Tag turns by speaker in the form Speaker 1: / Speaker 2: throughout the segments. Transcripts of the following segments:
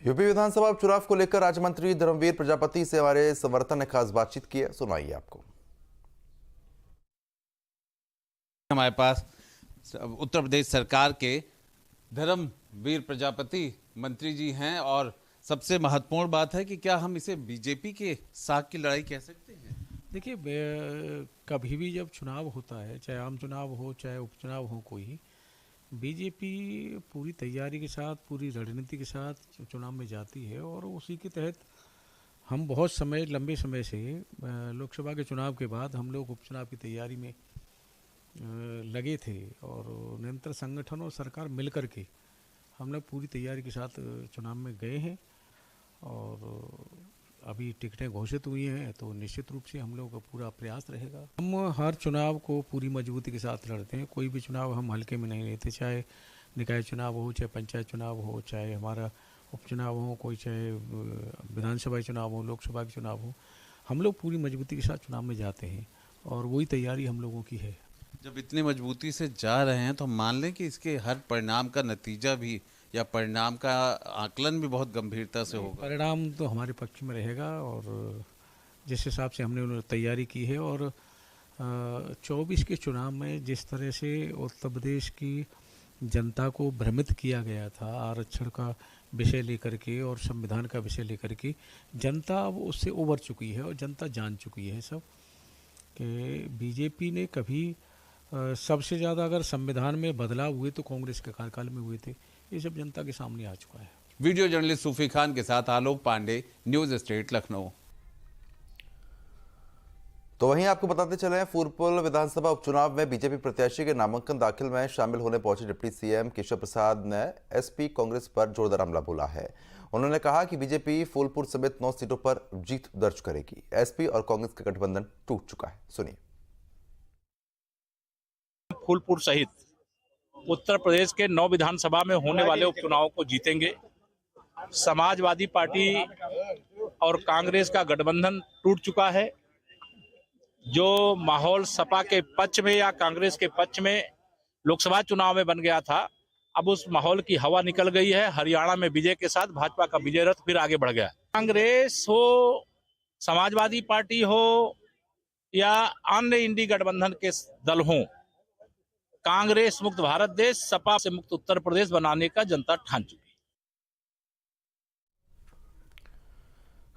Speaker 1: UP विधानसभा उपचुनाव को लेकर राज्य मंत्री धर्मवीर प्रजापति से हमारे संवाददाता ने खास बातचीत की है, सुनाइए आपको।
Speaker 2: हमारे पास उत्तर प्रदेश सरकार के धर्मवीर प्रजापति मंत्री जी हैं और सबसे महत्वपूर्ण बात है कि क्या हम इसे बीजेपी के साथ की लड़ाई कह सकते हैं?
Speaker 3: देखिए, कभी भी जब चुनाव होता है, चाहे आम चुनाव हो चाहे उपचुनाव हो, कोई बीजेपी पूरी तैयारी के साथ, पूरी रणनीति के साथ चुनाव में जाती है और उसी के तहत हम बहुत लंबे समय से लोकसभा के चुनाव के बाद हम लोग उपचुनाव की तैयारी में लगे थे और निरंतर संगठन और सरकार मिल कर के हम लोग पूरी तैयारी के साथ चुनाव में गए हैं और अभी टिकटें घोषित हुई हैं तो निश्चित रूप से हम लोग का पूरा प्रयास रहेगा। हम हर चुनाव को पूरी मजबूती के साथ लड़ते हैं, कोई भी चुनाव हम हल्के में नहीं लेते, चाहे निकाय चुनाव हो, चाहे पंचायत चुनाव हो, चाहे हमारा उपचुनाव हो, कोई चाहे विधानसभा चुनाव हो, लोकसभा के चुनाव हो, हम लोग पूरी मजबूती के साथ चुनाव में जाते हैं और वही तैयारी हम लोगों की है।
Speaker 2: जब इतनी मजबूती से जा रहे हैं तो मान लें कि इसके हर परिणाम का नतीजा भी या परिणाम का आकलन भी बहुत गंभीरता से होगा।
Speaker 3: परिणाम तो हमारे पक्ष में रहेगा और जिस हिसाब से हमने तैयारी की है और 24 के चुनाव में जिस तरह से उत्तर प्रदेश की जनता को भ्रमित किया गया था आरक्षण का विषय लेकर के और संविधान का विषय लेकर के, जनता अब उससे उबर चुकी है और जनता जान चुकी है सब कि बीजेपी ने कभी सबसे ज़्यादा अगर संविधान में बदलाव हुए तो कांग्रेस के कार्यकाल में हुए थे। ये सब जनता के सामने आ चुका है।
Speaker 2: वीडियो जर्नलिस्ट सूफी खान के साथ आलोक पांडे, न्यूज स्टेट, लखनऊ।
Speaker 1: तो वहीं आपको बताते चले, फूलपुर विधानसभा उपचुनाव में बीजेपी प्रत्याशी के नामांकन दाखिल में शामिल होने पहुंचे डिप्टी सीएम केशव प्रसाद ने एसपी कांग्रेस पर जोरदार हमला बोला है। उन्होंने कहा कि बीजेपी फूलपुर समेत 9 सीटों पर जीत दर्ज करेगी। एसपी और कांग्रेस का गठबंधन टूट चुका है, सुनिए।
Speaker 4: फूलपुर सहित उत्तर प्रदेश के 9 विधानसभा में होने वाले उपचुनाव को जीतेंगे। समाजवादी पार्टी और कांग्रेस का गठबंधन टूट चुका है। जो माहौल सपा के पक्ष में या कांग्रेस के पक्ष में लोकसभा चुनाव में बन गया था, अब उस माहौल की हवा निकल गई है। हरियाणा में विजय के साथ भाजपा का विजय रथ फिर आगे बढ़ गया। कांग्रेस हो, समाजवादी पार्टी हो या अन्य इंडी गठबंधन के दल हों, कांग्रेस मुक्त भारत देश, सपा से मुक्त उत्तर प्रदेश बनाने का जनता ठान चुकी है।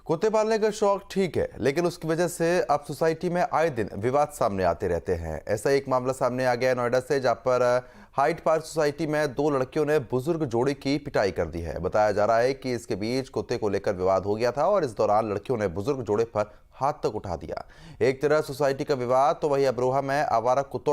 Speaker 1: कुत्ते पालने का शौक ठीक है, लेकिन उसकी वजह से अब सोसाइटी में आए दिन विवाद सामने आते रहते हैं। ऐसा एक मामला सामने आ गया है नोएडा से, जहां पर हाइट पार्क सोसाइटी में 2 लड़कियों ने बुजुर्ग जोड़े की पिटाई कर दी है। बताया जा रहा है कि इसके बीच कुत्ते को लेकर विवाद हो गया था और इस दौरान लड़कियों ने बुजुर्ग जोड़े पर हाथ तक उठा दिया। एक तरह सोसाइटी का विवाद तो वही अमरोहा में आवारा कुत्तों